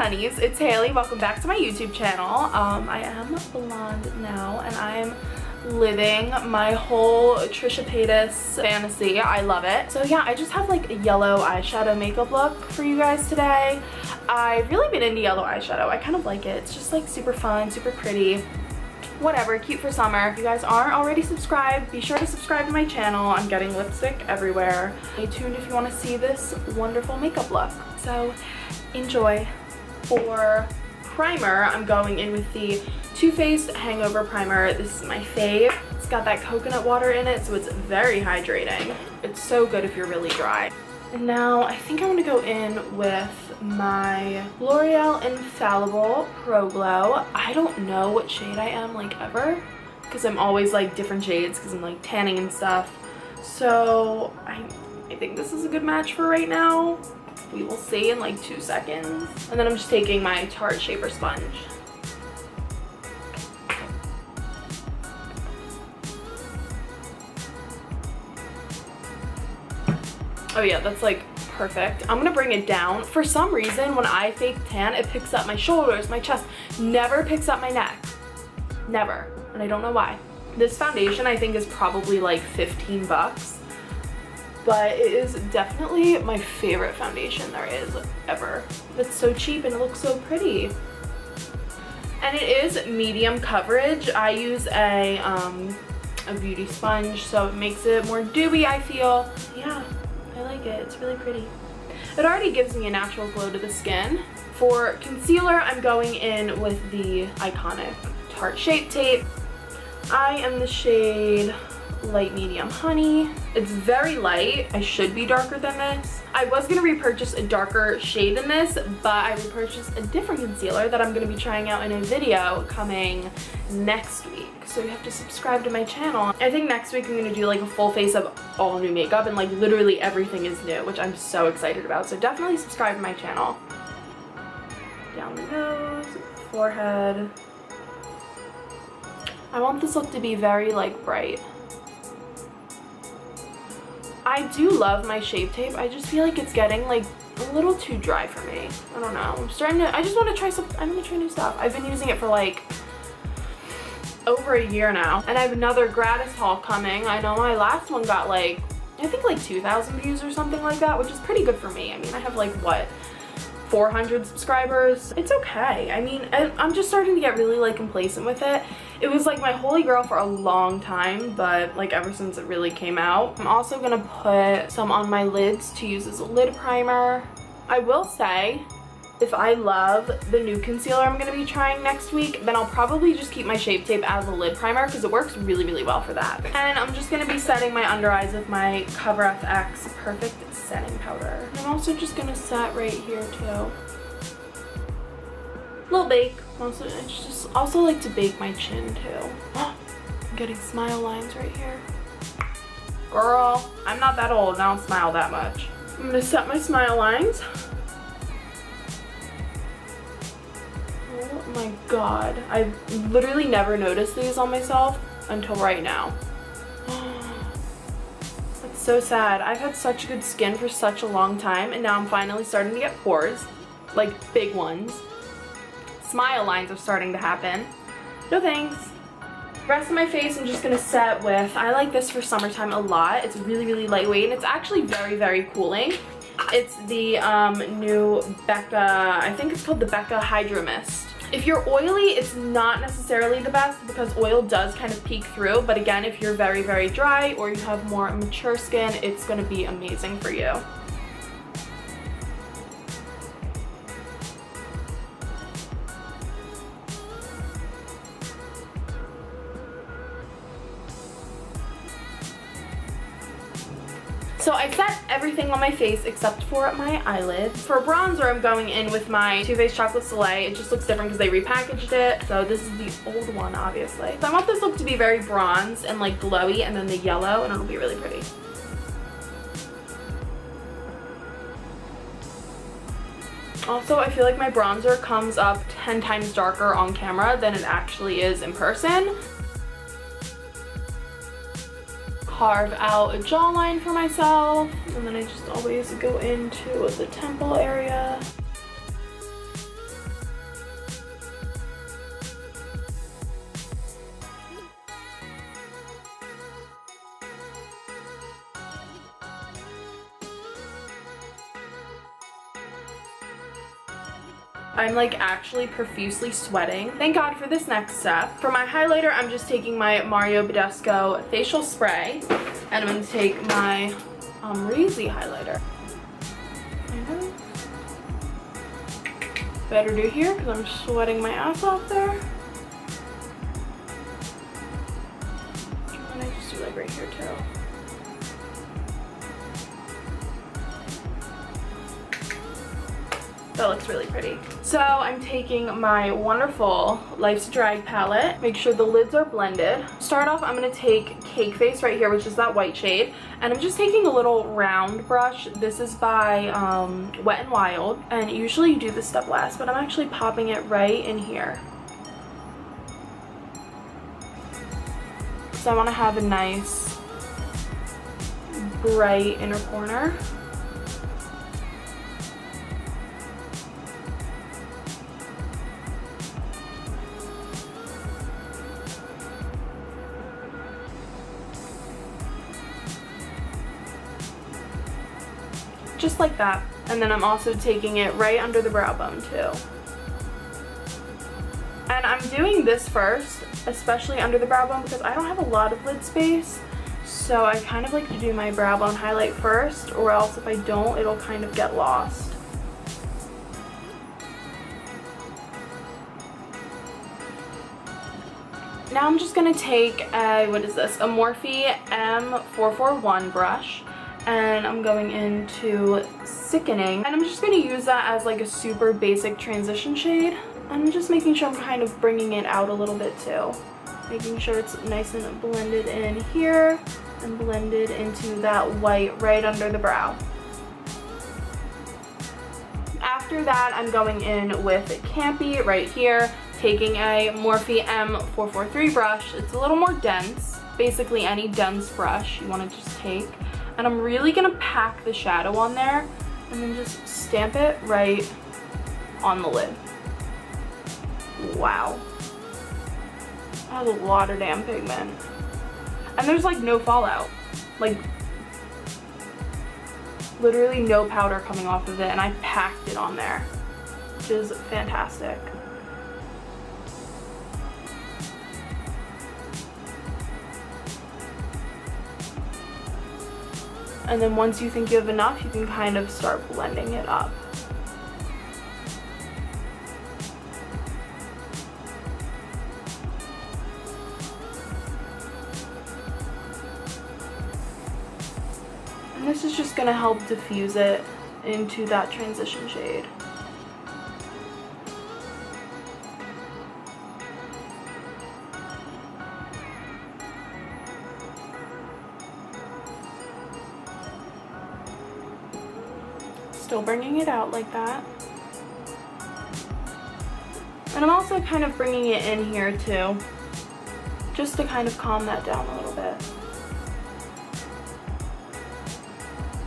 honeys, it's Haley. Welcome back to my YouTube channel. I am blonde now and I'm living my whole Trisha Paytas fantasy. I love it. So yeah, I just have like a yellow eyeshadow makeup look for you guys today. I've really been into yellow eyeshadow. I kind of like it. It's just like super fun, super pretty. Whatever, cute for summer. If you guys aren't already subscribed, be sure to subscribe to my channel. I'm getting lipstick everywhere. Stay tuned if you want to see this wonderful makeup look. So enjoy. For primer, I'm going in with the Too Faced Hangover Primer. This is my fave. It's got that coconut water in it, so it's very hydrating. It's so good if you're really dry. And now I think I'm going to go in with my L'Oreal Infallible Pro Glow. I don't know what shade I am like ever, because I'm always like different shades because I'm like tanning and stuff. So I think this is a good match for right now. We will see in like 2 seconds. And then I'm just taking my Tarte Shaper Sponge. Oh yeah, that's like perfect. I'm gonna bring it down. For some reason, when I fake tan, it picks up my shoulders, my chest, never picks up my neck. Never. And I don't know why. This foundation I think is probably like 15 bucks. But it is definitely my favorite foundation there is ever. It's so cheap and it looks so pretty. And it is medium coverage. I use a beauty sponge, so it makes it more dewy, I feel. Yeah, I like it. It's really pretty. It already gives me a natural glow to the skin. For concealer, I'm going in with the iconic Tarte Shape Tape. I am the shade Light Medium Honey. It's very light. I should be darker than this. I was going to repurchase a darker shade than this, but I repurchased a different concealer that I'm going to be trying out in a video coming next week. So you have to subscribe to my channel. I think next week I'm going to do like a full face of all new makeup and like literally everything is new, which I'm so excited about. So definitely subscribe to my channel. Down the nose, forehead. I want this look to be very like bright. I do love my Shape Tape. I just feel like it's getting like a little too dry for me. I don't know. I just want to try I'm gonna try new stuff. I've been using it for like over a year now. And I have another gratis haul coming. I know my last one got like, I think like 2,000 views or something like that, which is pretty good for me. I mean, I have like what? 400 subscribers. It's okay. I mean, I'm just starting to get really like complacent with it. It was like my holy grail for a long time, but like ever since it really came out. I'm also gonna put some on my lids to use as a lid primer. I will say, if I love the new concealer I'm gonna be trying next week, then I'll probably just keep my Shape Tape as a lid primer because it works really, really well for that. And I'm just gonna be setting my under eyes with my Cover FX Perfect Setting Powder. I'm also just gonna set right here too. Little bake. I just also like to bake my chin too. I'm getting smile lines right here. Girl, I'm not that old and I don't smile that much. I'm gonna set my smile lines. Oh my god. I've literally never noticed these on myself until right now. That's so sad. I've had such good skin for such a long time and now I'm finally starting to get pores. Like big ones. Smile lines are starting to happen. No thanks. Rest of my face I'm just gonna set with, I like this for summertime a lot. It's really, really lightweight and it's actually very, very cooling. It's the new Becca, I think it's called the Becca Hydro Mist. If you're oily, it's not necessarily the best because oil does kind of peek through. But again, if you're very, very dry or you have more mature skin, it's gonna be amazing for you. So I set everything on my face except for my eyelids. For bronzer, I'm going in with my Too Faced Chocolate Soleil. It just looks different because they repackaged it. So this is the old one, obviously. So I want this look to be very bronze and like glowy, and then the yellow, and it'll be really pretty. Also, I feel like my bronzer comes up 10 times darker on camera than it actually is in person. Carve out a jawline for myself, and then I just always go into the temple area. I'm like actually profusely sweating. Thank God for this next step. For my highlighter, I'm just taking my Mario Badescu facial spray, and I'm gonna take my Reezy highlighter. Better do here because I'm sweating my ass off there. And I just do like right here too. That looks really pretty. So I'm taking my wonderful Life's Drag palette. Make sure the lids are blended. Start off, I'm gonna take Cake Face right here, which is that white shade. And I'm just taking a little round brush. This is by Wet n Wild. And usually you do this step last, but I'm actually popping it right in here. So I wanna have a nice, bright inner corner. Just like that. And then I'm also taking it right under the brow bone too. And I'm doing this first, especially under the brow bone, because I don't have a lot of lid space. So I kind of like to do my brow bone highlight first, or else if I don't, it'll kind of get lost. Now I'm just gonna take a, what is this? A Morphe M441 brush. And I'm going into Sickening, and I'm just going to use that as like a super basic transition shade. I'm just making sure I'm kind of bringing it out a little bit too, making sure it's nice and blended in here and blended into that white right under the brow. After that, I'm going in with Campy right here, taking a Morphe M443 brush. It's a little more dense, basically any dense brush you want to just take. And I'm really gonna pack the shadow on there and then just stamp it right on the lid. Wow. That was a lot of damn pigment. And there's like no fallout. Like literally no powder coming off of it, and I packed it on there, which is fantastic. And then once you think you have enough, you can kind of start blending it up. And this is just gonna help diffuse it into that transition shade. Still bringing it out like that. And I'm also kind of bringing it in here too, just to kind of calm that down a little bit.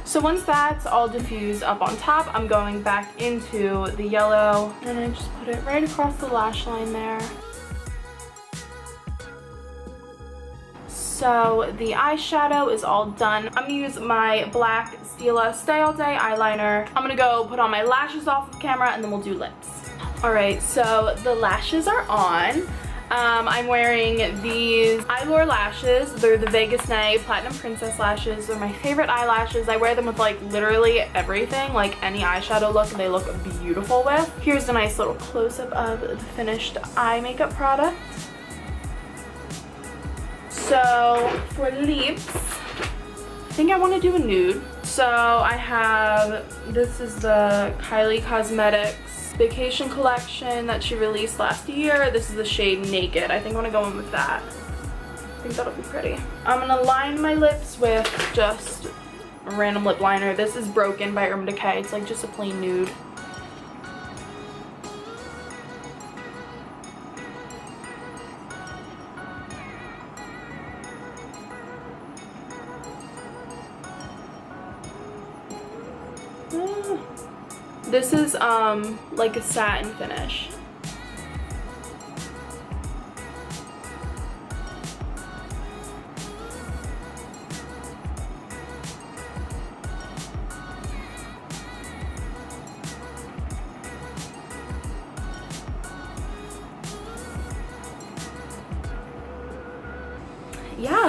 So once that's all diffused up on top, I'm going back into the yellow, and I just put it right across the lash line there. So the eyeshadow is all done. I'm gonna use my black Stila Stay All Day eyeliner. I'm gonna go put on my lashes off of camera, and then we'll do lips. Alright, so the lashes are on. I'm wearing these Eyelure lashes. They're the Vegas Nay Platinum Princess lashes. They're my favorite eyelashes. I wear them with like literally everything, like any eyeshadow look they look beautiful with. Here's a nice little close-up of the finished eye makeup product. So for lips, I think I want to do a nude. So I have, this is the Kylie Cosmetics Vacation Collection that she released last year. This is the shade Naked. I think I want to go in with that. I think that'll be pretty. I'm going to line my lips with just a random lip liner. This is Broken by Urban Decay. It's like just a plain nude. This is like a satin finish.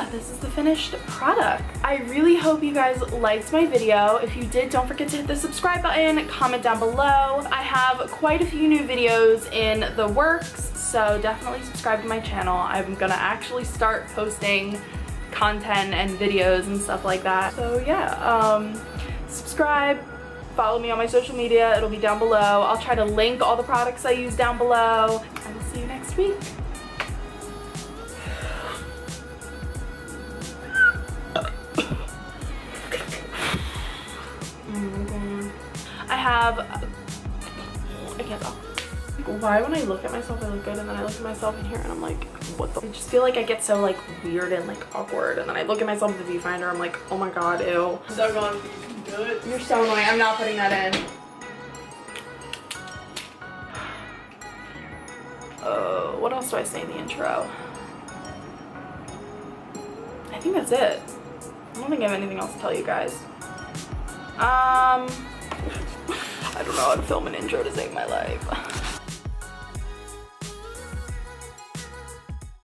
yeah, this is the finished product. I really hope you guys liked my video. If you did, don't forget to hit the subscribe button, comment down below. I have quite a few new videos in the works, so definitely subscribe to my channel. I'm gonna actually start posting content and videos and stuff like that. So yeah, subscribe, follow me on my social media, it'll be down below. I'll try to link all the products I use down below. I will see you next week. I can't talk. Why when I look at myself I look good, and then I look at myself in here and I'm like, what the? I just feel like I get so like weird and like awkward, and then I look at myself in the viewfinder, I'm like, oh my god, ew. So going, do it. You're so annoying. I'm not putting that in. What else do I say in the intro? I think that's it. I don't think I have anything else to tell you guys. I don't know how to film an intro to save my life.